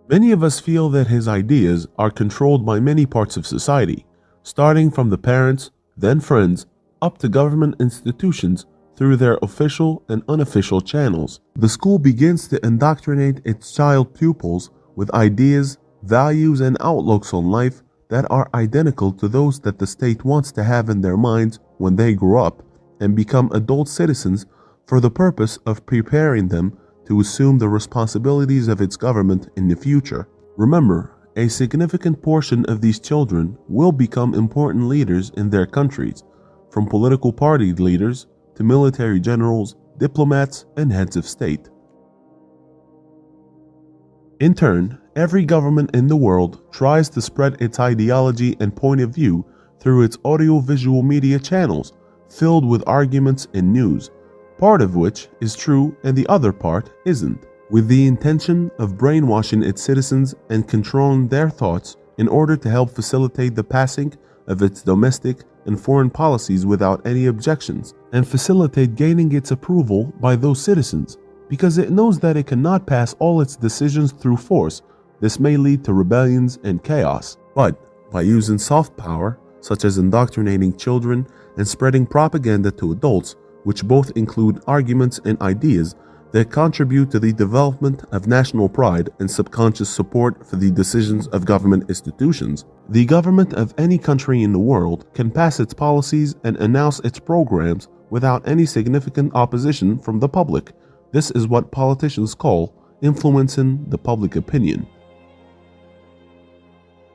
Many of us feel that his ideas are controlled by many parts of society, starting from the parents, then friends, up to government institutions through their official and unofficial channels. The school begins to indoctrinate its child pupils with ideas, values, and outlooks on life that are identical to those that the state wants to have in their minds when they grow up and become adult citizens, for the purpose of preparing them to assume the responsibilities of its government in the future. Remember, a significant portion of these children will become important leaders in their countries, from political party leaders to military generals, diplomats, and heads of state. In turn, every government in the world tries to spread its ideology and point of view through its audio-visual media channels, filled with arguments and news, part of which is true and the other part isn't, with the intention of brainwashing its citizens and controlling their thoughts in order to help facilitate the passing of its domestic and foreign policies without any objections, and facilitate gaining its approval by those citizens, because it knows that it cannot pass all its decisions through force. This may lead to rebellions and chaos. But by using soft power, such as indoctrinating children and spreading propaganda to adults, which both include arguments and ideas that contribute to the development of national pride and subconscious support for the decisions of government institutions, the government of any country in the world can pass its policies and announce its programs without any significant opposition from the public. This is what politicians call influencing the public opinion.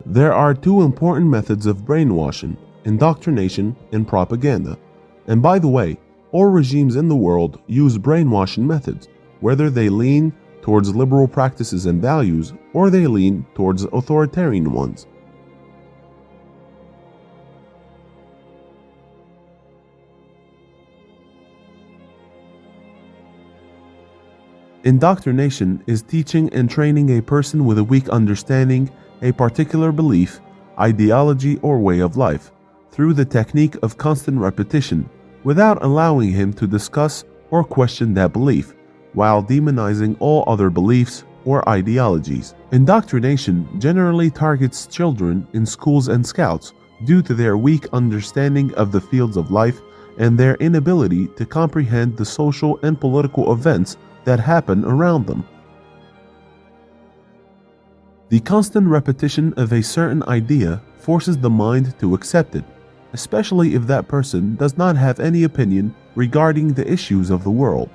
There are two important methods of brainwashing: indoctrination and propaganda. And by the way, all regimes in the world use brainwashing methods, whether they lean towards liberal practices and values or they lean towards authoritarian ones. Indoctrination is teaching and training a person with a weak understanding a particular belief, ideology, or way of life through the technique of constant repetition, without allowing him to discuss or question that belief, while demonizing all other beliefs or ideologies. Indoctrination generally targets children in schools and scouts due to their weak understanding of the fields of life and their inability to comprehend the social and political events that happen around them. The constant repetition of a certain idea forces the mind to accept it, especially if that person does not have any opinion regarding the issues of the world.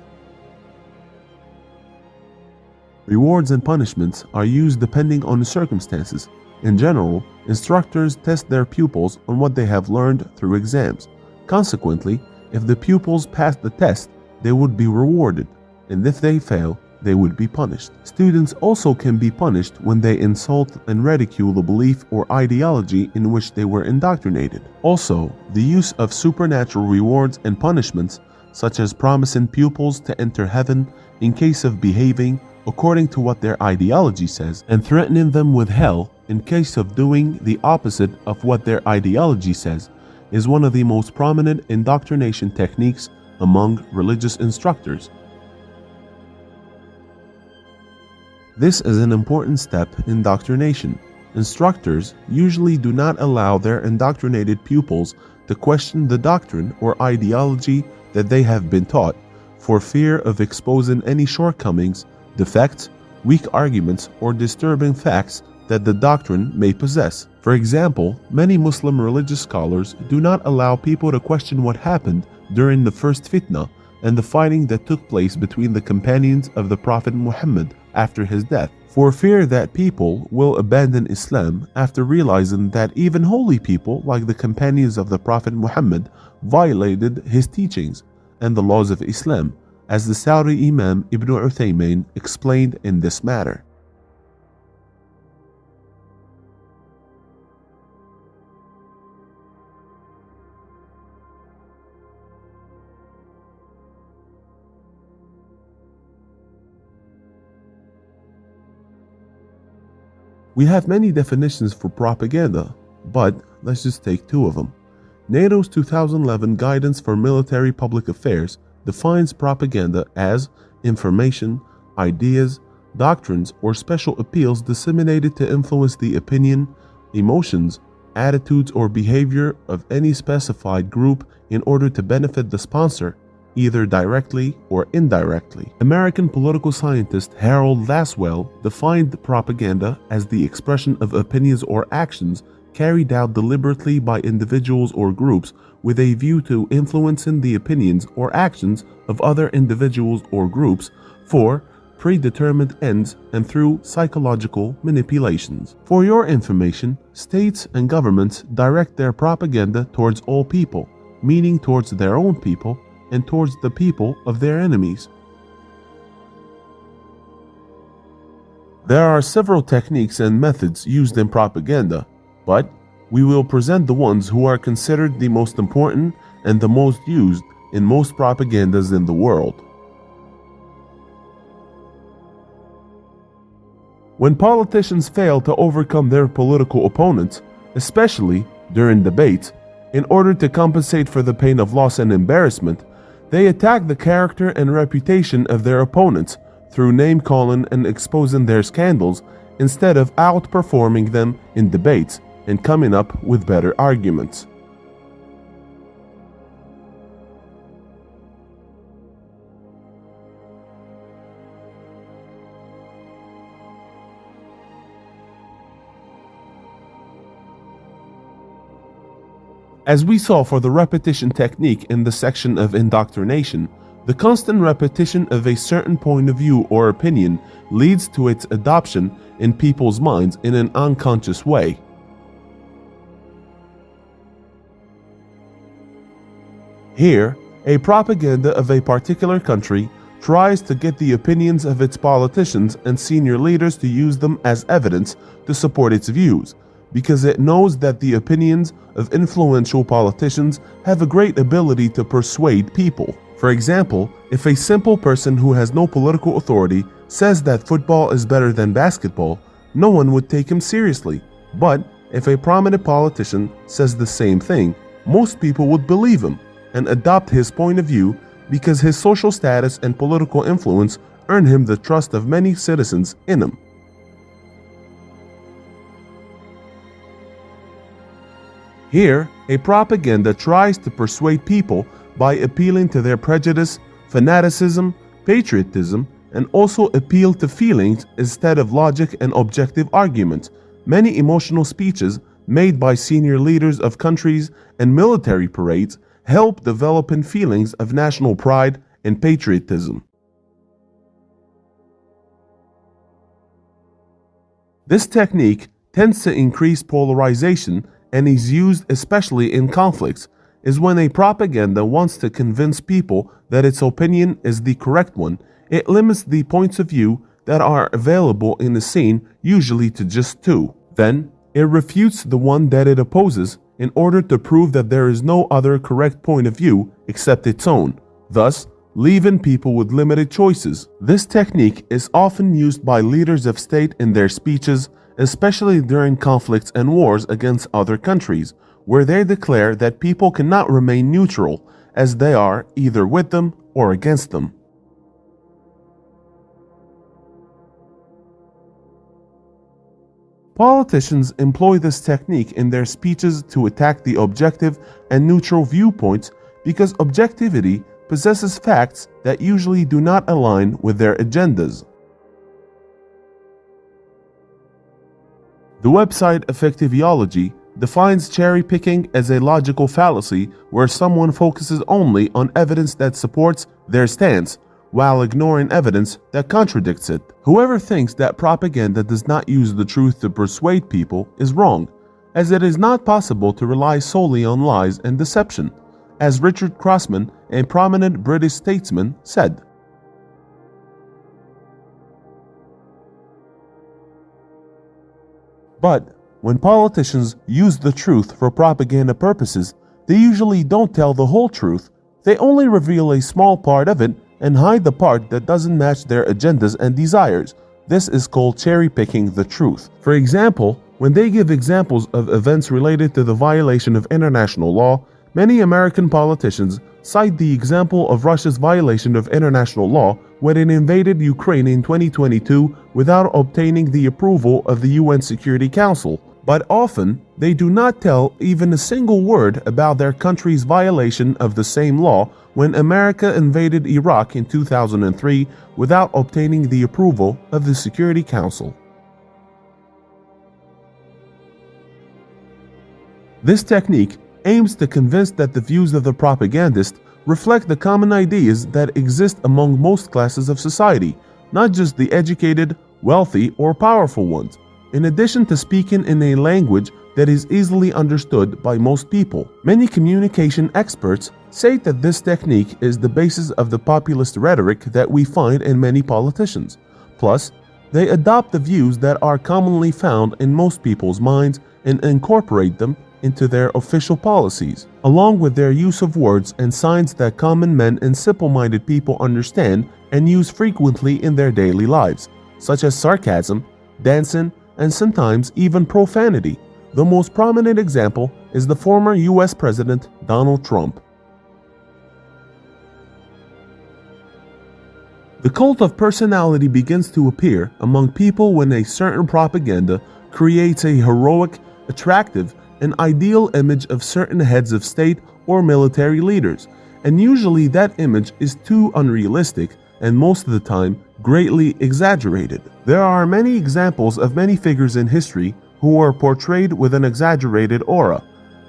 Rewards and punishments are used depending on the circumstances. In general, instructors test their pupils on what they have learned through exams. Consequently, if the pupils pass the test, they would be rewarded, and if they fail, they would be punished. Students also can be punished when they insult and ridicule the belief or ideology in which they were indoctrinated. Also, the use of supernatural rewards and punishments, such as promising pupils to enter heaven in case of behaving according to what their ideology says, and threatening them with hell in case of doing the opposite of what their ideology says, is one of the most prominent indoctrination techniques among religious instructors. This is an important step in indoctrination. Instructors usually do not allow their indoctrinated pupils to question the doctrine or ideology that they have been taught, for fear of exposing any shortcomings, defects, weak arguments, or disturbing facts that the doctrine may possess. For example, many Muslim religious scholars do not allow people to question what happened during the first fitna and the fighting that took place between the companions of the Prophet Muhammad after his death, for fear that people will abandon Islam after realizing that even holy people like the companions of the Prophet Muhammad violated his teachings and the laws of Islam, as the Saudi Imam Ibn Uthaymin explained in this matter. We have many definitions for propaganda, but let's just take two of them. NATO's 2011 Guidance for Military Public Affairs defines propaganda as information, ideas, doctrines, or special appeals disseminated to influence the opinion, emotions, attitudes, or behavior of any specified group in order to benefit the sponsor, either directly or indirectly. American political scientist Harold Lasswell defined propaganda as the expression of opinions or actions carried out deliberately by individuals or groups with a view to influencing the opinions or actions of other individuals or groups for predetermined ends and through psychological manipulations. For your information, states and governments direct their propaganda towards all people, meaning towards their own people and towards the people of their enemies. There are several techniques and methods used in propaganda, but we will present the ones who are considered the most important and the most used in most propagandas in the world. When politicians fail to overcome their political opponents, especially during debates, in order to compensate for the pain of loss and embarrassment, they attack the character and reputation of their opponents through name-calling and exposing their scandals instead of outperforming them in debates and coming up with better arguments. As we saw for the repetition technique in the section of indoctrination, the constant repetition of a certain point of view or opinion leads to its adoption in people's minds in an unconscious way. Here, a propaganda of a particular country tries to get the opinions of its politicians and senior leaders to use them as evidence to support its views, because it knows that the opinions of influential politicians have a great ability to persuade people. For example, if a simple person who has no political authority says that football is better than basketball, no one would take him seriously. But if a prominent politician says the same thing, most people would believe him and adopt his point of view because his social status and political influence earn him the trust of many citizens in him. Here, a propaganda tries to persuade people by appealing to their prejudice, fanaticism, patriotism, and also appeal to feelings instead of logic and objective arguments. Many emotional speeches made by senior leaders of countries and military parades help developing feelings of national pride and patriotism. This technique tends to increase polarization and is used especially in conflicts, is when a propaganda wants to convince people that its opinion is the correct one. It limits the points of view that are available in the scene, usually to just two. Then, it refutes the one that it opposes in order to prove that there is no other correct point of view except its own, thus leaving people with limited choices. This technique is often used by leaders of state in their speeches, especially during conflicts and wars against other countries, where they declare that people cannot remain neutral, as they are either with them or against them. Politicians employ this technique in their speeches to attack the objective and neutral viewpoints because objectivity possesses facts that usually do not align with their agendas. The website Effectiviology defines cherry-picking as a logical fallacy where someone focuses only on evidence that supports their stance, while ignoring evidence that contradicts it. Whoever thinks that propaganda does not use the truth to persuade people is wrong, as it is not possible to rely solely on lies and deception, as Richard Crossman, a prominent British statesman, said. But when politicians use the truth for propaganda purposes, they usually don't tell the whole truth. They only reveal a small part of it and hide the part that doesn't match their agendas and desires. This is called cherry-picking the truth. For example, when they give examples of events related to the violation of international law, many American politicians cite the example of Russia's violation of international law when it invaded Ukraine in 2022 without obtaining the approval of the UN Security Council. But often, they do not tell even a single word about their country's violation of the same law when America invaded Iraq in 2003 without obtaining the approval of the Security Council. This technique aims to convince that the views of the propagandist reflect the common ideas that exist among most classes of society, not just the educated, wealthy, or powerful ones, in addition to speaking in a language that is easily understood by most people. Many communication experts say that this technique is the basis of the populist rhetoric that we find in many politicians. Plus, they adopt the views that are commonly found in most people's minds and incorporate them into their official policies, along with their use of words and signs that common men and simple-minded people understand and use frequently in their daily lives, such as sarcasm, dancing, and sometimes even profanity. The most prominent example is the former US President Donald Trump. The cult of personality begins to appear among people when a certain propaganda creates a heroic, attractive, and ideal image of certain heads of state or military leaders, and usually that image is too unrealistic and most of the time greatly exaggerated. There are many examples of many figures in history who were portrayed with an exaggerated aura.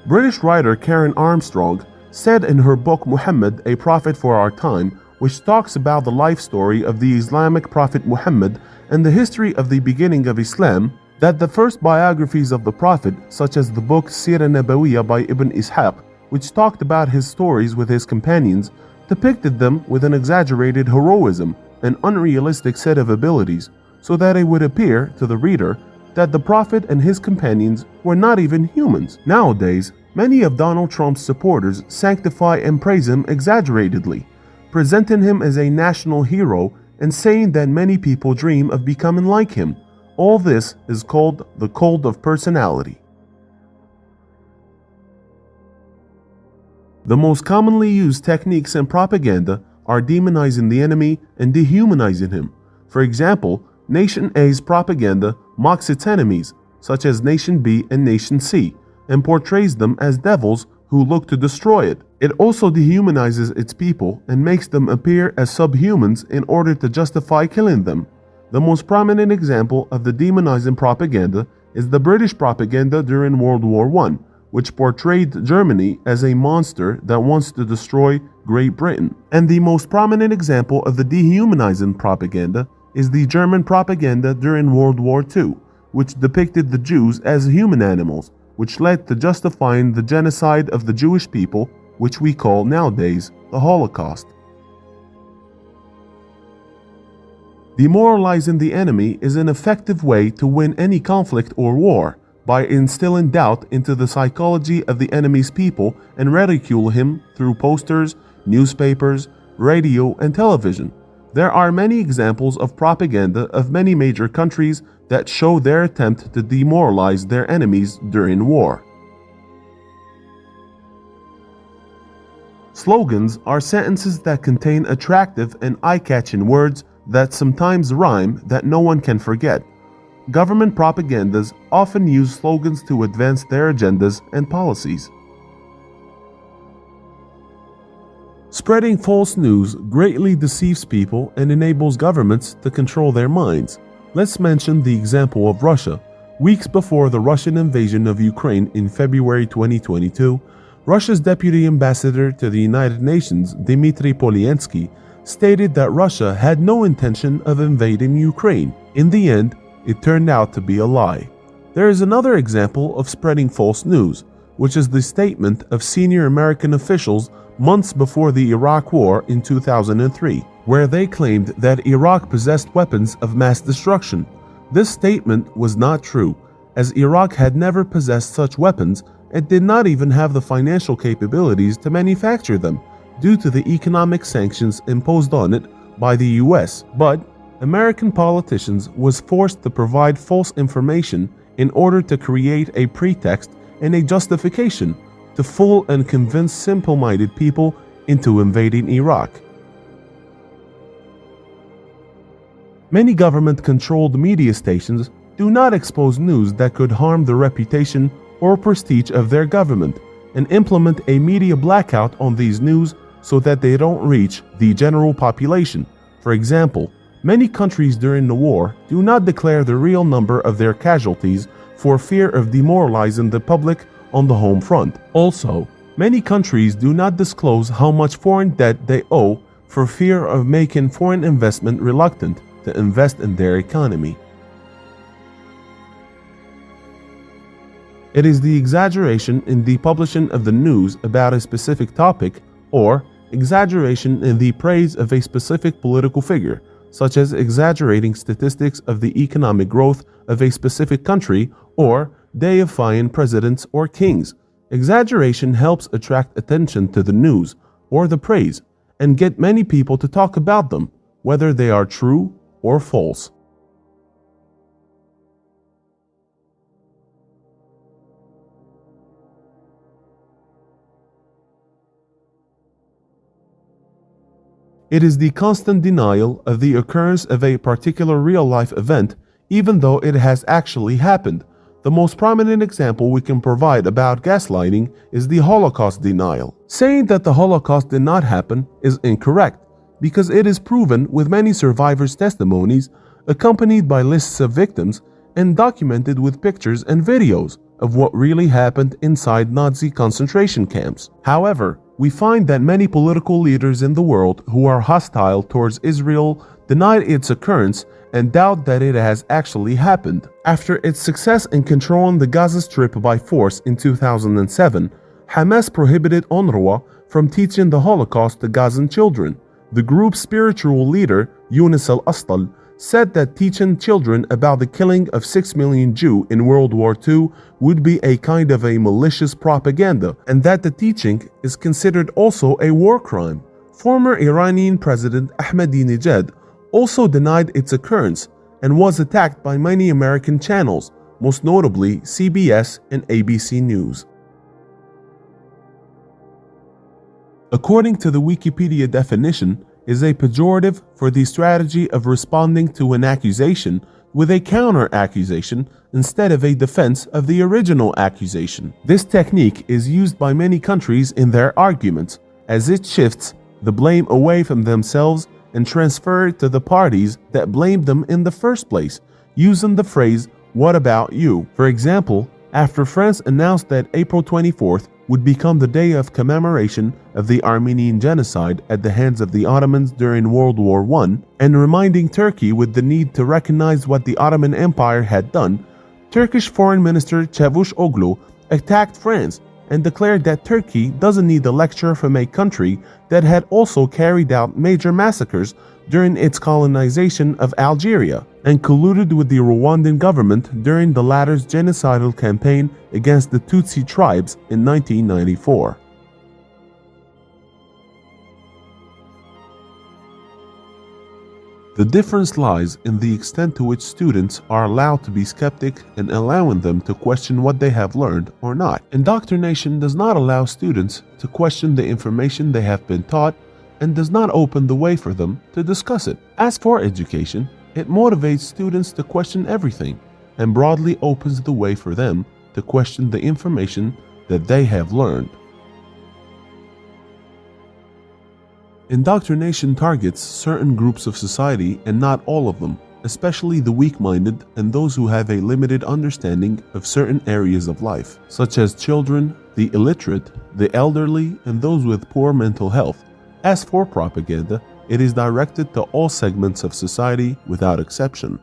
British writer Karen Armstrong said in her book Muhammad, A Prophet for Our Time, which talks about the life story of the Islamic prophet Muhammad and the history of the beginning of Islam, that the first biographies of the Prophet, such as the book Sirah Nabawiyya by Ibn Ishaq, which talked about his stories with his companions, depicted them with an exaggerated heroism and unrealistic set of abilities, so that it would appear to the reader that the Prophet and his companions were not even humans. Nowadays, many of Donald Trump's supporters sanctify and praise him exaggeratedly, presenting him as a national hero and saying that many people dream of becoming like him. All this is called the cult of personality. The most commonly used techniques in propaganda are demonizing the enemy and dehumanizing him. For example, Nation A's propaganda mocks its enemies, such as Nation B and Nation C, and portrays them as devils who look to destroy it. It also dehumanizes its people and makes them appear as subhumans in order to justify killing them. The most prominent example of the demonizing propaganda is the British propaganda during World War I, which portrayed Germany as a monster that wants to destroy Great Britain. And the most prominent example of the dehumanizing propaganda is the German propaganda during World War II, which depicted the Jews as human animals, which led to justifying the genocide of the Jewish people, which we call nowadays the Holocaust. Demoralizing the enemy is an effective way to win any conflict or war, by instilling doubt into the psychology of the enemy's people and ridicule him through posters, newspapers, radio, and television. There are many examples of propaganda of many major countries that show their attempt to demoralize their enemies during war. Slogans are sentences that contain attractive and eye-catching words that sometimes rhyme that no one can forget. Government propagandas often use slogans to advance their agendas and policies. Spreading false news greatly deceives people and enables governments to control their minds. Let's mention the example of Russia. Weeks before the Russian invasion of Ukraine in February 2022, Russia's deputy ambassador to the United Nations, Dmitry Polyanskiy, stated that Russia had no intention of invading Ukraine. In the end, it turned out to be a lie. There is another example of spreading false news, which is the statement of senior American officials months before the Iraq War in 2003, where they claimed that Iraq possessed weapons of mass destruction. This statement was not true, as Iraq had never possessed such weapons and did not even have the financial capabilities to manufacture them due to the economic sanctions imposed on it by the US. But American politicians was forced to provide false information in order to create a pretext and a justification to fool and convince simple-minded people into invading Iraq. Many government-controlled media stations do not expose news that could harm the reputation or prestige of their government and implement a media blackout on these news so that they don't reach the general population. For example, many countries during the war do not declare the real number of their casualties for fear of demoralizing the public on the home front. Also, many countries do not disclose how much foreign debt they owe for fear of making foreign investment reluctant to invest in their economy. It is the exaggeration in the publishing of the news about a specific topic or exaggeration in the praise of a specific political figure, such as exaggerating statistics of the economic growth of a specific country or deifying presidents or kings. Exaggeration helps attract attention to the news or the praise and get many people to talk about them, whether they are true or false. It is the constant denial of the occurrence of a particular real-life event, even though it has actually happened. The most prominent example we can provide about gaslighting is the Holocaust denial. Saying that the Holocaust did not happen is incorrect, because it is proven with many survivors' testimonies, accompanied by lists of victims, and documented with pictures and videos of what really happened inside Nazi concentration camps. However, we find that many political leaders in the world who are hostile towards Israel denied its occurrence and doubt that it has actually happened. After its success in controlling the Gaza Strip by force in 2007, Hamas prohibited UNRWA from teaching the Holocaust to Gazan children. The group's spiritual leader, Yunus al-Astal, said that teaching children about the killing of 6 million Jews in World War II would be a kind of a malicious propaganda, and that the teaching is considered also a war crime. Former Iranian President Ahmadinejad also denied its occurrence and was attacked by many American channels, most notably CBS and ABC News. According to the Wikipedia definition, is a pejorative for the strategy of responding to an accusation with a counter-accusation instead of a defense of the original accusation. This technique is used by many countries in their arguments, as it shifts the blame away from themselves and transfers it to the parties that blamed them in the first place, using the phrase, "What about you?" For example, after France announced that April 24th would become the day of commemoration of the Armenian genocide at the hands of the Ottomans during World War I, and reminding Turkey with the need to recognize what the Ottoman Empire had done, Turkish Foreign Minister Çavuşoğlu attacked France and declared that Turkey doesn't need a lecture from a country that had also carried out major massacres during its colonization of Algeria and colluded with the Rwandan government during the latter's genocidal campaign against the Tutsi tribes in 1994. The difference lies in the extent to which students are allowed to be skeptic and allowing them to question what they have learned or not. Indoctrination does not allow students to question the information they have been taught and does not open the way for them to discuss it. As for education, it motivates students to question everything and broadly opens the way for them to question the information that they have learned. Indoctrination targets certain groups of society and not all of them, especially the weak-minded and those who have a limited understanding of certain areas of life, such as children, the illiterate, the elderly, and those with poor mental health. As for propaganda, it is directed to all segments of society without exception.